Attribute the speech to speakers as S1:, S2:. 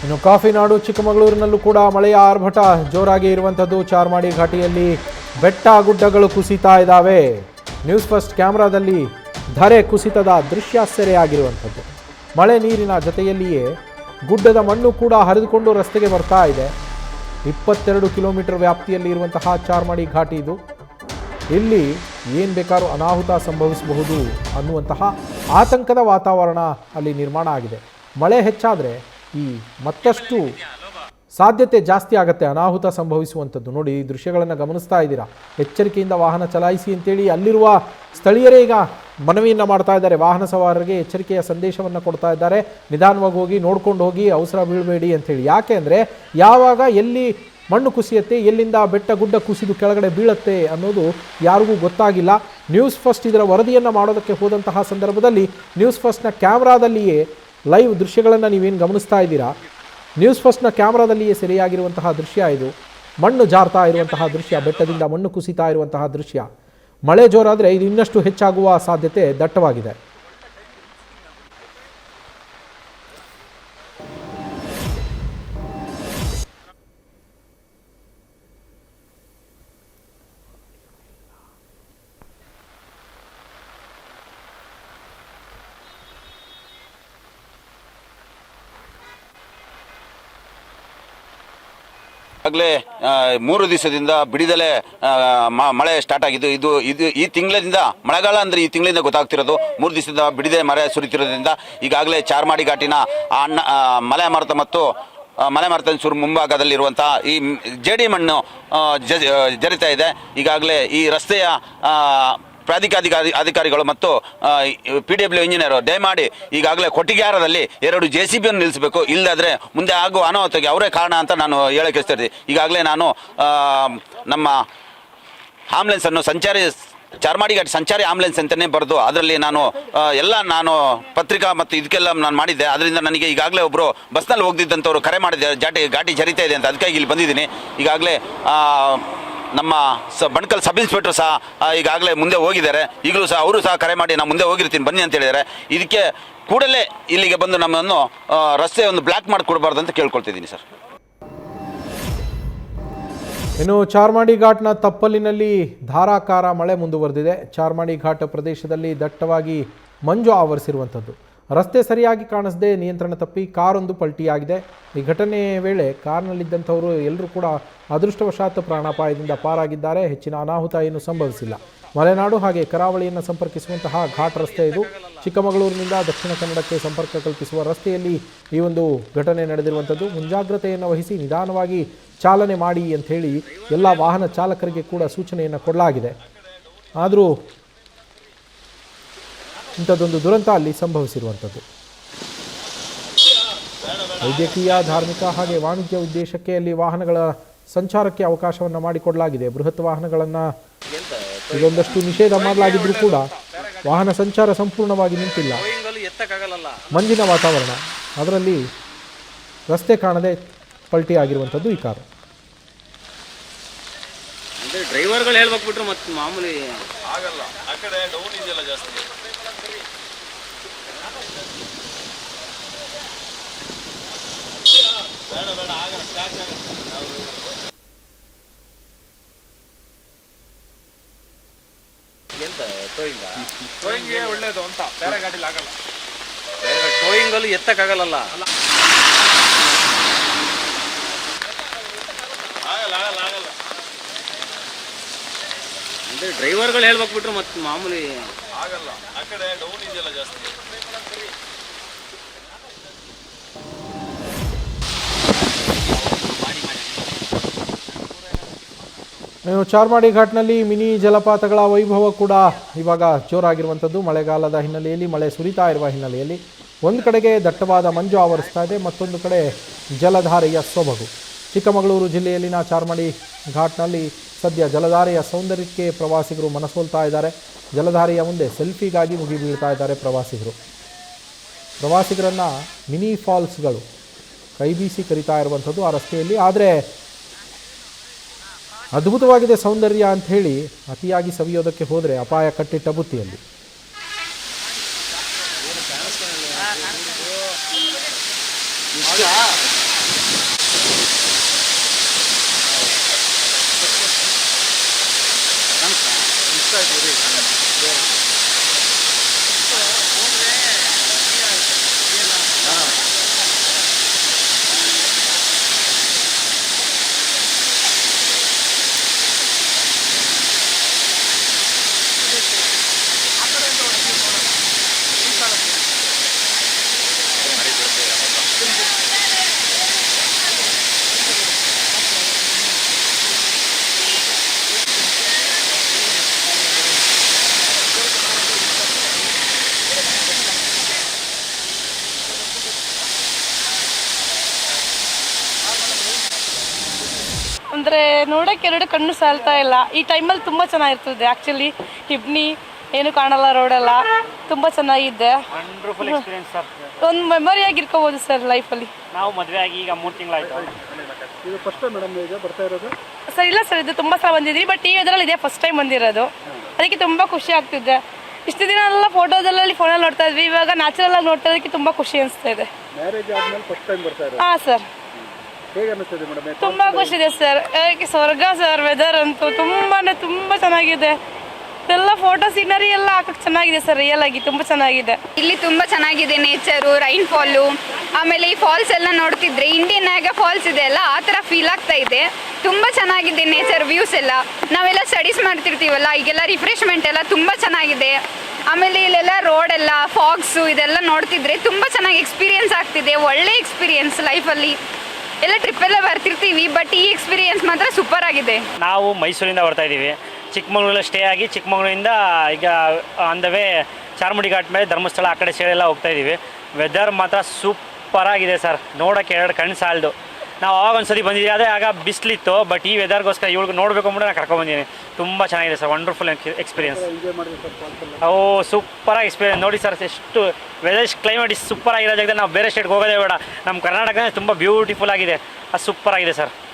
S1: ಇನ್ನು ಕಾಫಿನಾಡು ಚಿಕ್ಕಮಗಳೂರಿನಲ್ಲೂ ಕೂಡ ಮಳೆಯ ಆರ್ಭಟ ಜೋರಾಗಿ ಇರುವಂಥದ್ದು. ಚಾರ್ಮಾಡಿ ಘಾಟಿಯಲ್ಲಿ ಬೆಟ್ಟ ಗುಡ್ಡಗಳು ಕುಸಿತಾ ಇದ್ದಾವೆ. ನ್ಯೂಸ್ ಫಸ್ಟ್ ಕ್ಯಾಮ್ರಾದಲ್ಲಿ ಧರೆ ಕುಸಿತದ ದೃಶ್ಯ ಸೆರೆಯಾಗಿರುವಂಥದ್ದು. ಮಳೆ ನೀರಿನ ಜೊತೆಯಲ್ಲಿಯೇ ಗುಡ್ಡದ ಮಣ್ಣು ಕೂಡ ಹರಿದುಕೊಂಡು ರಸ್ತೆಗೆ ಬರ್ತಾ ಇದೆ. 22 ಕಿಲೋಮೀಟರ್ ವ್ಯಾಪ್ತಿಯಲ್ಲಿ ಇರುವಂತಹ ಚಾರ್ಮಾಡಿ ಘಾಟಿ ಇದು. ಇಲ್ಲಿ ಏನು ಬೇಕಾದ್ರೂ ಅನಾಹುತ ಸಂಭವಿಸಬಹುದು ಅನ್ನುವಂತಹ ಆತಂಕದ ವಾತಾವರಣ ಅಲ್ಲಿ ನಿರ್ಮಾಣ ಆಗಿದೆ. ಮಳೆ ಹೆಚ್ಚಾದರೆ ಈ ಮತ್ತಷ್ಟು ಸಾಧ್ಯತೆ ಜಾಸ್ತಿ ಆಗುತ್ತೆ ಅನಾಹುತ ಸಂಭವಿಸುವಂಥದ್ದು. ನೋಡಿ, ಈ ದೃಶ್ಯಗಳನ್ನು ಗಮನಿಸ್ತಾ ಇದ್ದೀರಾ. ಎಚ್ಚರಿಕೆಯಿಂದ ವಾಹನ ಚಲಾಯಿಸಿ ಅಂತೇಳಿ ಅಲ್ಲಿರುವ ಸ್ಥಳೀಯರೇ ಈಗ ಮನವಿಯನ್ನು ಮಾಡ್ತಾ ಇದ್ದಾರೆ. ವಾಹನ ಸವಾರರಿಗೆ ಎಚ್ಚರಿಕೆಯ ಸಂದೇಶವನ್ನು ಕೊಡ್ತಾ ಇದ್ದಾರೆ. ನಿಧಾನವಾಗಿ ಹೋಗಿ, ನೋಡ್ಕೊಂಡು ಹೋಗಿ, ಅವಸರ ಬೀಳಬೇಡಿ ಅಂಥೇಳಿ. ಯಾಕೆ ಅಂದರೆ ಯಾವಾಗ ಎಲ್ಲಿ ಮಣ್ಣು ಕುಸಿಯುತ್ತೆ, ಎಲ್ಲಿಂದ ಬೆಟ್ಟ ಗುಡ್ಡ ಕುಸಿದು ಕೆಳಗಡೆ ಬೀಳುತ್ತೆ ಅನ್ನೋದು ಯಾರಿಗೂ ಗೊತ್ತಾಗಿಲ್ಲ. ನ್ಯೂಸ್ ಫಸ್ಟ್ ಇದರ ವರದಿಯನ್ನು ಮಾಡೋದಕ್ಕೆ ಹೋದಂತಹ ಸಂದರ್ಭದಲ್ಲಿ ನ್ಯೂಸ್ ಫಸ್ಟ್ನ ಕ್ಯಾಮ್ರಾದಲ್ಲಿಯೇ ಲೈವ್ ದೃಶ್ಯಗಳನ್ನು ನೀವೇನು ಗಮನಿಸ್ತಾ ಇದ್ದೀರಾ, ನ್ಯೂಸ್ ಫಸ್ಟ್ನ ಕ್ಯಾಮ್ರಾದಲ್ಲಿಯೇ ಸೆರೆಯಾಗಿರುವಂತಹ ದೃಶ್ಯ ಇದು. ಮಣ್ಣು ಜಾರ್ತಾ ಇರುವಂತಹ ದೃಶ್ಯ, ಬೆಟ್ಟದಿಂದ ಮಣ್ಣು ಕುಸಿತಾ ಇರುವಂತಹ ದೃಶ್ಯ. ಮಳೆ ಜೋರಾದರೆ ಇದು ಇನ್ನಷ್ಟು ಹೆಚ್ಚಾಗುವ ಸಾಧ್ಯತೆ ದಟ್ಟವಾಗಿದೆ.
S2: ಆಗಲೇ 3 ದಿವಸದಿಂದ ಬಿಡಿದಲೇ ಮಳೆ ಸ್ಟಾರ್ಟ್ ಆಗಿದ್ದು. ಇದು ಈ ತಿಂಗಳಿಂದ ಮಳೆಗಾಲ ಅಂದರೆ ಈ ತಿಂಗಳಿಂದ ಗೊತ್ತಾಗ್ತಿರೋದು. 3 ದಿವಸದಿಂದ ಬಿಡಿದೆ ಮಳೆ ಸುರಿತಿರೋದ್ರಿಂದ ಈಗಾಗಲೇ ಚಾರ್ಮಾಡಿ ಘಾಟಿನ ಮಲೆ ಮಾರುತ ಮತ್ತು ಮಲೆ ಮಾರುತನ ಮುಂಭಾಗದಲ್ಲಿರುವಂಥ ಈ ಜೇಡಿ ಮಣ್ಣು ಜರಿತಾ ಇದೆ. ಈಗಾಗಲೇ ಈ ರಸ್ತೆಯ ಅಧಿಕಾರಿಗಳು ಮತ್ತು PW ಇಂಜಿನಿಯರು ದಯಮಾಡಿ ಈಗಾಗಲೇ ಕೊಟ್ಟಿಗೆಹಾರದಲ್ಲಿ 2 JCBಯನ್ನು ನಿಲ್ಲಿಸಬೇಕು. ಇಲ್ಲದಾದರೆ ಮುಂದೆ ಆಗುವ ಅನಾಹುತಕ್ಕೆ ಅವರೇ ಕಾರಣ ಅಂತ ನಾನು ಹೇಳಕ್ಕೆ ಇಷ್ಟಪಡ್ತೀನಿ. ಈಗಾಗಲೇ ನಾನು ನಮ್ಮ ಆಂಬುಲೆನ್ಸನ್ನು ಚಾರ್ಮಾಡಿ ಘಾಟಿ ಸಂಚಾರಿ ಆಂಬುಲೆನ್ಸ್ ಅಂತಲೇ ಬರೆದು ಅದರಲ್ಲಿ ನಾನು ಪತ್ರಿಕಾ ಮತ್ತು ಇದಕ್ಕೆಲ್ಲ ನಾನು ಮಾಡಿದ್ದೆ. ಅದರಿಂದ ನನಗೆ ಈಗಾಗಲೇ ಒಬ್ಬರು ಬಸ್ನಲ್ಲಿ ಹೋಗ್ತಿದ್ದಂಥವ್ರು ಕರೆ ಮಾಡಿದ್ದೆ, ಘಾಟಿ ಜರಿತಾ ಇದೆ ಅಂತ. ಅದಕ್ಕಾಗಿ ಇಲ್ಲಿ ಬಂದಿದ್ದೀನಿ. ಈಗಾಗಲೇ ನಮ್ಮ ಬಣ್ಕಲ್ ಸಬ್ ಇನ್ಸ್ಪೆಕ್ಟರ್ ಸಹ ಈಗಾಗಲೇ ಮುಂದೆ ಹೋಗಿದ್ದಾರೆ. ಈಗಲೂ ಸಹ ಅವರು ಸಹ ಕರೆ ಮಾಡಿ ನಾನು ಮುಂದೆ ಹೋಗಿರ್ತೀನಿ ಬನ್ನಿ ಅಂತ ಹೇಳಿದ್ದಾರೆ. ಇದಕ್ಕೆ ಕೂಡಲೇ ಇಲ್ಲಿಗೆ ಬಂದು ನಮ್ಮನ್ನು ರಸ್ತೆ ಬ್ಲಾಕ್ ಮಾಡಿ ಕೊಡಬಾರ್ದು ಅಂತ ಕೇಳ್ಕೊಳ್ತಿದ್ದೀನಿ ಸರ್.
S1: ಇನ್ನು ಚಾರ್ಮಾಡಿ ಘಾಟ್ನ ತಪ್ಪಲಿನಲ್ಲಿ ಧಾರಾಕಾರ ಮಳೆ ಮುಂದುವರೆದಿದೆ. ಚಾರ್ಮಾಡಿ ಘಾಟ್ ಪ್ರದೇಶದಲ್ಲಿ ದಟ್ಟವಾಗಿ ಮಂಜು ಆವರಿಸಿರುವಂಥದ್ದು. ರಸ್ತೆ ಸರಿಯಾಗಿ ಕಾಣಿಸದೆ ನಿಯಂತ್ರಣ ತಪ್ಪಿ ಕಾರೊಂದು ಪಲ್ಟಿಯಾಗಿದೆ. ಈ ಘಟನೆ ವೇಳೆ ಕಾರ್ನಲ್ಲಿದ್ದಂಥವರು ಎಲ್ಲರೂ ಕೂಡ ಅದೃಷ್ಟವಶಾತ್ ಪ್ರಾಣಾಪಾಯದಿಂದ ಪಾರಾಗಿದ್ದಾರೆ. ಹೆಚ್ಚಿನ ಅನಾಹುತ ಏನು ಸಂಭವಿಸಿಲ್ಲ. ಮಲೆನಾಡು ಹಾಗೆ ಕರಾವಳಿಯನ್ನು ಸಂಪರ್ಕಿಸುವಂತಹ ಘಾಟ್ ರಸ್ತೆ ಇದು. ಚಿಕ್ಕಮಗಳೂರಿನಿಂದ ದಕ್ಷಿಣ ಕನ್ನಡಕ್ಕೆ ಸಂಪರ್ಕ ಕಲ್ಪಿಸುವ ರಸ್ತೆಯಲ್ಲಿ ಈ ಒಂದು ಘಟನೆ ನಡೆದಿರುವಂಥದ್ದು. ಮುಂಜಾಗ್ರತೆಯನ್ನು ವಹಿಸಿ ನಿಧಾನವಾಗಿ ಚಾಲನೆ ಮಾಡಿ ಅಂಥೇಳಿ ಎಲ್ಲ ವಾಹನ ಚಾಲಕರಿಗೆ ಕೂಡ ಸೂಚನೆಯನ್ನು ಕೊಡಲಾಗಿದೆ. ಆದರೂ ಇಂಥದ್ದೊಂದು ದುರಂತ ಅಲ್ಲಿ ಸಂಭವಿಸಿರುವಂಥದ್ದು. ವೈದ್ಯಕೀಯ, ಧಾರ್ಮಿಕ ಹಾಗೆ ವಾಣಿಜ್ಯ ಉದ್ದೇಶಕ್ಕೆ ಅಲ್ಲಿ ವಾಹನಗಳ ಸಂಚಾರಕ್ಕೆ ಅವಕಾಶವನ್ನು ಮಾಡಿಕೊಡಲಾಗಿದೆ. ಬೃಹತ್ ವಾಹನಗಳನ್ನು ಇದೊಂದಷ್ಟು ನಿಷೇಧ ಮಾಡಲಾಗಿದ್ರೂ ಕೂಡ ವಾಹನ ಸಂಚಾರ ಸಂಪೂರ್ಣವಾಗಿ ನಿಂತಿಲ್ಲ. ಮಂಜಿನ ವಾತಾವರಣ, ಅದರಲ್ಲಿ ರಸ್ತೆ ಕಾಣದೆ ಪಲ್ಟಿ ಆಗಿರುವಂಥದ್ದು ಈ ಕಾರು.
S3: ಡ್ರೈವರ್ಗಳು ಹೇಳ್ಬಿಟ್ರು ಮತ್ತೆ ಮಾಮೂಲಿ
S4: ಆಗಲ್ಲ. ಆ ಕಡೆ ಡೌನ್ ಇದೆಯಲ್ಲ ಜಾಸ್ತಿ. ಬೇಡ ಆಗಲ್ಲ, ಸ್ಟಾರ್ಟ್ ಆಗುತ್ತೆ.
S3: ಎಂತ ಟೋಯಿಂಗ್
S4: ಒಳ್ಳೇದು ಅಂತ ಬೇರೆ ಗಾಡಿಲಿ ಆಗಲ್ಲ.
S3: ಟೋಯಿಂಗ್ ಅಲ್ಲಿ ಎತ್ತಕ್ಕಾಗಲ್ಲ.
S4: ಆಗಲ್ಲ.
S3: ಅಂದ್ರೆ ಡ್ರೈವರ್ಗಳು ಹೇಳ್ಬಿಟ್ರು ಮತ್ತೆ ಮಾಮೂಲಿ
S4: ಆಗಲ್ಲ. ಆ ಕಡೆ ಡೌನ್ ಇದೆಯಲ್ಲ ಜಾಸ್ತಿ.
S1: ಚಾರ್ಮಾಡಿ ಘಾಟ್ನಲ್ಲಿ ಮಿನಿ ಜಲಪಾತಗಳ ವೈಭವ ಕೂಡ ಇವಾಗ ಜೋರಾಗಿರುವಂಥದ್ದು. ಮಳೆಗಾಲದ ಹಿನ್ನೆಲೆಯಲ್ಲಿ, ಮಳೆ ಸುರಿತಾ ಇರುವ ಹಿನ್ನೆಲೆಯಲ್ಲಿ ಒಂದು ಕಡೆಗೆ ದಟ್ಟವಾದ ಮಂಜು ಆವರಿಸ್ತಾ ಇದೆ, ಮತ್ತೊಂದು ಕಡೆ ಜಲಧಾರೆಯ ಸೊಬಗು. ಚಿಕ್ಕಮಗಳೂರು ಜಿಲ್ಲೆಯಲ್ಲಿನ ಚಾರ್ಮಾಡಿ ಘಾಟ್ನಲ್ಲಿ ಸದ್ಯ ಜಲಧಾರೆಯ ಸೌಂದರ್ಯಕ್ಕೆ ಪ್ರವಾಸಿಗರು ಮನಸೋಲ್ತಾ ಇದ್ದಾರೆ. ಜಲಧಾರೆಯ ಮುಂದೆ ಸೆಲ್ಫಿಗಾಗಿ ಮುಗಿಬೀಳ್ತಾ ಇದ್ದಾರೆ ಪ್ರವಾಸಿಗರನ್ನು ಮಿನಿ ಫಾಲ್ಸ್ಗಳು ಕೈ ಬೀಸಿ ಕರೀತಾ ಇರುವಂಥದ್ದು ಆ ರಸ್ತೆಯಲ್ಲಿ. ಆದರೆ ಅದ್ಭುತವಾಗಿದೆ ಸೌಂದರ್ಯ ಅಂಥೇಳಿ ಅತಿಯಾಗಿ ಸವಿಯೋದಕ್ಕೆ ಹೋದರೆ ಅಪಾಯ ಕಟ್ಟಿಟ್ಟ ಬುತ್ತಿಯಲ್ಲಿ.
S5: ಅಂದರೆ ನೋಡೋಕ್ಕೆ ಎರಡು ಕಣ್ಣು ಸಾಲ್ತಾ ಇಲ್ಲ. ಈ ಟೈಮಲ್ಲಿ ತುಂಬ ಚೆನ್ನಾಗಿರ್ತದೆ ಆ್ಯಕ್ಚುಲಿ. ಹಿಬ್ನಿ ಏನು ಕಾಣಲ್ಲ, ರೋಡೆಲ್ಲ ತುಂಬ ಚೆನ್ನಾಗಿದೆ.
S6: Wonderful experience sir.
S5: ಒಂದು ಮೆಮೊರಿಯಾಗಿ ಇಟ್ಕೋಬೋದು ಸರ್ ಲೈಫಲ್ಲಿ.
S6: ನಾವು ಮದುವೆ ಆಗಿ ಈಗ 3 ತಿಂಗಳಾಯ್ತು.
S7: ಇದು ಫಸ್ಟ್ ಮೇಡಮ್ ಈಗ ಬರ್ತಾ ಇರೋದು?
S5: ಸರ್ ಇಲ್ಲ ಸರ್, ಇದು ತುಂಬ ಸಲ ಬಂದಿದ್ವಿ, ಬಟ್ ಈ ಇದರಲ್ಲಿ ಇದೇ ಫಸ್ಟ್ ಟೈಮ್ ಬಂದಿರೋದು. ಅದಕ್ಕೆ ತುಂಬ ಖುಷಿ ಆಗ್ತಿದೆ. ಇಷ್ಟು ದಿನ ಎಲ್ಲ ಫೋಟೋದಲ್ಲಿ ಫೋನಲ್ಲಿ ನೋಡ್ತಾ ಇದ್ವಿ, ಇವಾಗ ನ್ಯಾಚುರಲ್ ಆಗಿ ನೋಡ್ತಾ ಇದಕ್ಕೆ ತುಂಬ ಖುಷಿ ಅನಿಸ್ತಾ ಇದೆ.
S7: ಮ್ಯಾರೇಜ್ ಆದ್ಮೇಲೆ ಫಸ್ಟ್ ಟೈಮ್ ಬರ್ತಾ ಇರೋದು?
S5: ಹಾಂ ಸರ್,
S7: ಹೇಗೆ ಅನಿಸ್ತದೆ ಮೇಡಮ್?
S5: ತುಂಬ ಖುಷಿ ಇದೆ ಸರ್. ಸ್ವರ್ಗ ಸರ್. ವೆದರ್ ಅಂತೂ ತುಂಬ ಚೆನ್ನಾಗಿದೆ. ಎಲ್ಲ ಫೋಟೋ ಸೀನರಿ ಎಲ್ಲ ಹಾಕಕ್ಕೆ ಚೆನ್ನಾಗಿದೆ ಸರ್. ರಿಯಲ್ ಆಗಿ ತುಂಬ ಚೆನ್ನಾಗಿದೆ.
S8: ಇಲ್ಲಿ ತುಂಬ ಚೆನ್ನಾಗಿದೆ ನೇಚರು, ರೈನ್ ಫಾಲು, ಆಮೇಲೆ ಈ ಫಾಲ್ಸ್ ಎಲ್ಲ ನೋಡ್ತಿದ್ರೆ ಇಂಡಿಯನ್ ಆಗ ಫಾಲ್ಸ್ ಇದೆ ಅಲ್ಲ, ಆ ಥರ ಫೀಲ್ ಆಗ್ತಾ ಇದೆ. ತುಂಬ ಚೆನ್ನಾಗಿದೆ ನೇಚರ್ ವ್ಯೂಸ್ ಎಲ್ಲ. ನಾವೆಲ್ಲ ಸ್ಟಡೀಸ್ ಮಾಡ್ತಿರ್ತೀವಲ್ಲ, ಈಗೆಲ್ಲ ರಿಫ್ರೆಶ್ಮೆಂಟ್ ಎಲ್ಲ ತುಂಬ ಚೆನ್ನಾಗಿದೆ. ಆಮೇಲೆ ಇಲ್ಲೆಲ್ಲ ರೋಡ್ ಎಲ್ಲ ಫಾಗ್ಸು ಇದೆಲ್ಲ ನೋಡ್ತಿದ್ರೆ ತುಂಬ ಚೆನ್ನಾಗಿ ಎಕ್ಸ್ಪೀರಿಯನ್ಸ್ ಆಗ್ತಿದೆ. ಒಳ್ಳೆ ಎಕ್ಸ್ಪೀರಿಯನ್ಸ್ ಲೈಫಲ್ಲಿ. ಎಲ್ಲ ಟ್ರಿಪ್ಪೆಲ್ಲ ಬರ್ತಿರ್ತೀವಿ, ಬಟ್ ಈ ಎಕ್ಸ್ಪೀರಿಯನ್ಸ್ ಮಾತ್ರ ಸೂಪರ್ ಆಗಿದೆ.
S6: ನಾವು ಮೈಸೂರಿಂದ ಬರ್ತಾ ಇದ್ದೀವಿ. ಚಿಕ್ಕಮಗಳೂರಲ್ಲಿ ಸ್ಟೇ ಆಗಿ ಚಿಕ್ಕಮಗಳೂರಿಂದ ಈಗ on the way Charmadi ghat ಮೇಲೆ ಧರ್ಮಸ್ಥಳ ಆ ಕಡೆ ಸೈಡೆಲ್ಲ ಹೋಗ್ತಾ ಇದ್ದೀವಿ. ವೆದರ್ ಮಾತ್ರ ಸೂಪರಾಗಿದೆ ಸರ್. ನೋಡೋಕ್ಕೆ ಎರಡು ಕಣ್ಣು ಸಾಲದು. ನಾವು ಆವಾಗ ಒಂದ್ಸತಿ ಬಂದಿದ್ದೀವಿ, ಆದರೆ ಆಗ ಬಿಸಿಲಿತ್ತು. ಬಟ್ ಈ ವೆದರ್ಗೋಸ್ಕರ ಇವಳಿಗೆ ನೋಡಬೇಕು ಅಂದ್ಬಿಟ್ಟು ನಾನು ಕರ್ಕೊಂಡ್ಬಂದಿದ್ದೀನಿ. ತುಂಬ ಚೆನ್ನಾಗಿದೆ ಸರ್. Wonderful experience. ಓ ಸೂಪರಾಗಿ ಎಕ್ಸ್ಪೀರಿಯನ್ಸ್ ನೋಡಿ ಸರ್. ಎಷ್ಟು ವೆದರ್ ಕ್ಲೈಮೇಟ್ ಇಷ್ಟು ಸೂಪರ್ ಆಗಿರೋ ಜಾಗದಲ್ಲಿ ನಾವು ಬೇರೆ ಸ್ಟೇಟ್ಗೆ ಹೋಗೋದೇ ಬೇಡ. ನಮ್ಮ ಕರ್ನಾಟಕ ತುಂಬ ಬ್ಯೂಟಿಫುಲ್ ಆಗಿದೆ. ಅದು ಸೂಪರ್ ಆಗಿದೆ ಸರ್.